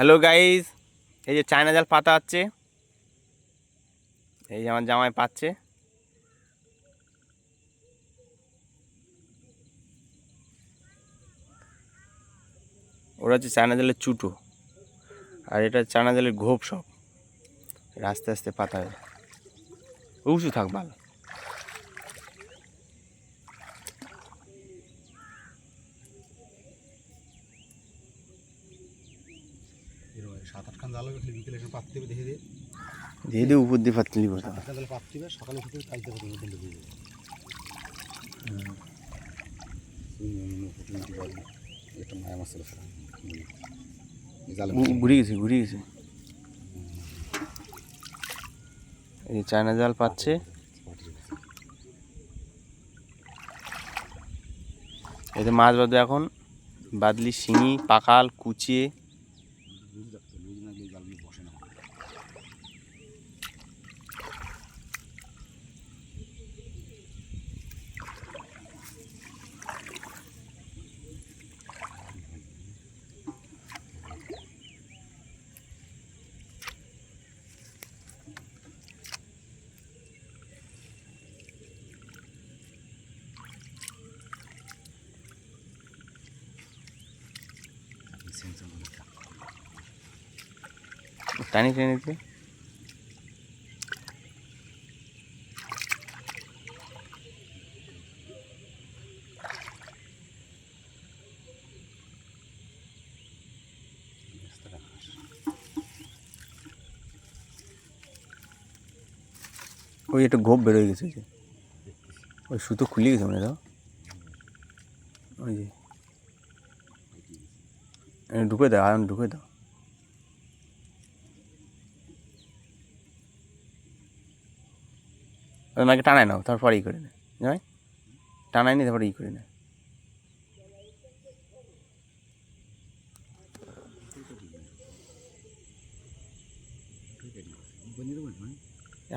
Hello guys, এই যে China জাল পাতা হচ্ছে, এই যে আমার জামাই পাচ্ছে। ওরা হচ্ছে চায়না জালের চুটো, আর এটা চায়না জালের ঘোপ। সব আস্তে আস্তে পাতা হয়। উঁচু থাক ভালো। দিয়ে দিয়ে উপর দিয়ে পাতলি সকালে উঠে কালকে ঘুরে গেছে। এই চায়না জাল পাচ্ছে। এতে মাছ বাঁধবে এখন। বাদলি, শিঙি, পাকাল, কুচিয়ে। টানি দিতে ওই একটা গোপ বেরোয় গেছে, যে ওই সুতো খুলে গেছে মনে দাও। ওই যে ঢুকে দাও, আয়ন ঢুকে দাও। ওনাকে টানায় নাও, তারপর ই করে নেয়। জামাই টানায় নি, তারপরে ই করে নেয়।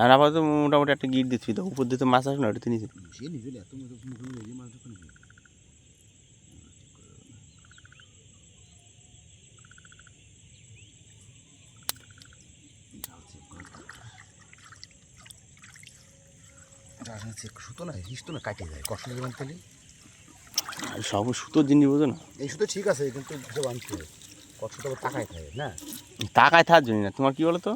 আর আপাতত মোটামুটি একটা গিট দিচ্ছি, তো উপর দিয়ে তো মাছ আসে না, ওটা নিচে সুতো না, হিস্তো না, কাটে যায় কষ্ট দেবেন তাহলে। সব সুতোর জিনিস বোঝো না। এই সুতো ঠিক আছে, কিন্তু যে আনতে কষ্ট তো টাকায় থাকে না, টাকায় থাকার জন্য না। তোমার কী বলো তো,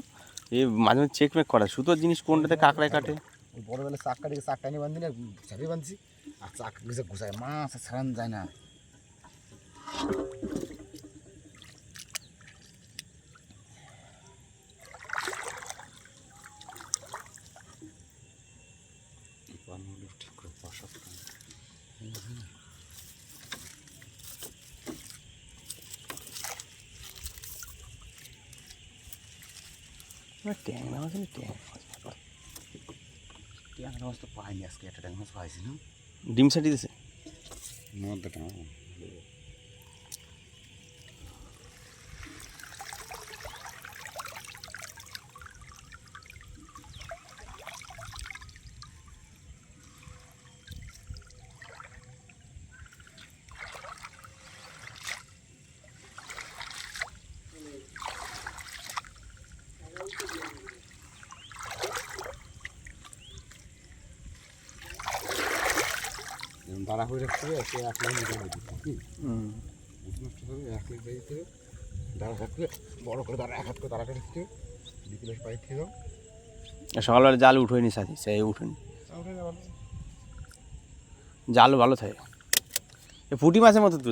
এই মাঝে মাঝে চেকমেক করা সুতোর জিনিস কোনটাতে কাঁকড়ায় কাটে। ওই বড়োবেলা চাকটা নিয়ে বাঁধি না, চাপিয়ে বাঁধছি, আর চাক ঘুষে ঘুষায় মাছ ছাড়ানো যায় না। ট্যাংরা মাছ না, ট্যাংরা মাছ তো পাইনি আজকে, একটা ট্যাংরা মাছ পাইছি না। ডিম সাটি দিছে মধ্যটা দাঁড়া করে রাখতে হবে, সে 1 লাখ মিটার দিতে হবে। নষ্ট হবে 1 লাখ দিতে হবে, দাঁড়া থাকবে বড় করে, দাঁড়া 1 হাত করে দাঁড়া করে দিতে হবে। বিকেলে পাই খেয়ে দাও। সকালবেলা জাল উঠোয়নি, সাথে সে উঠেনি। জাল ভালো থাকে, পুঁটি মাছের মতো তো।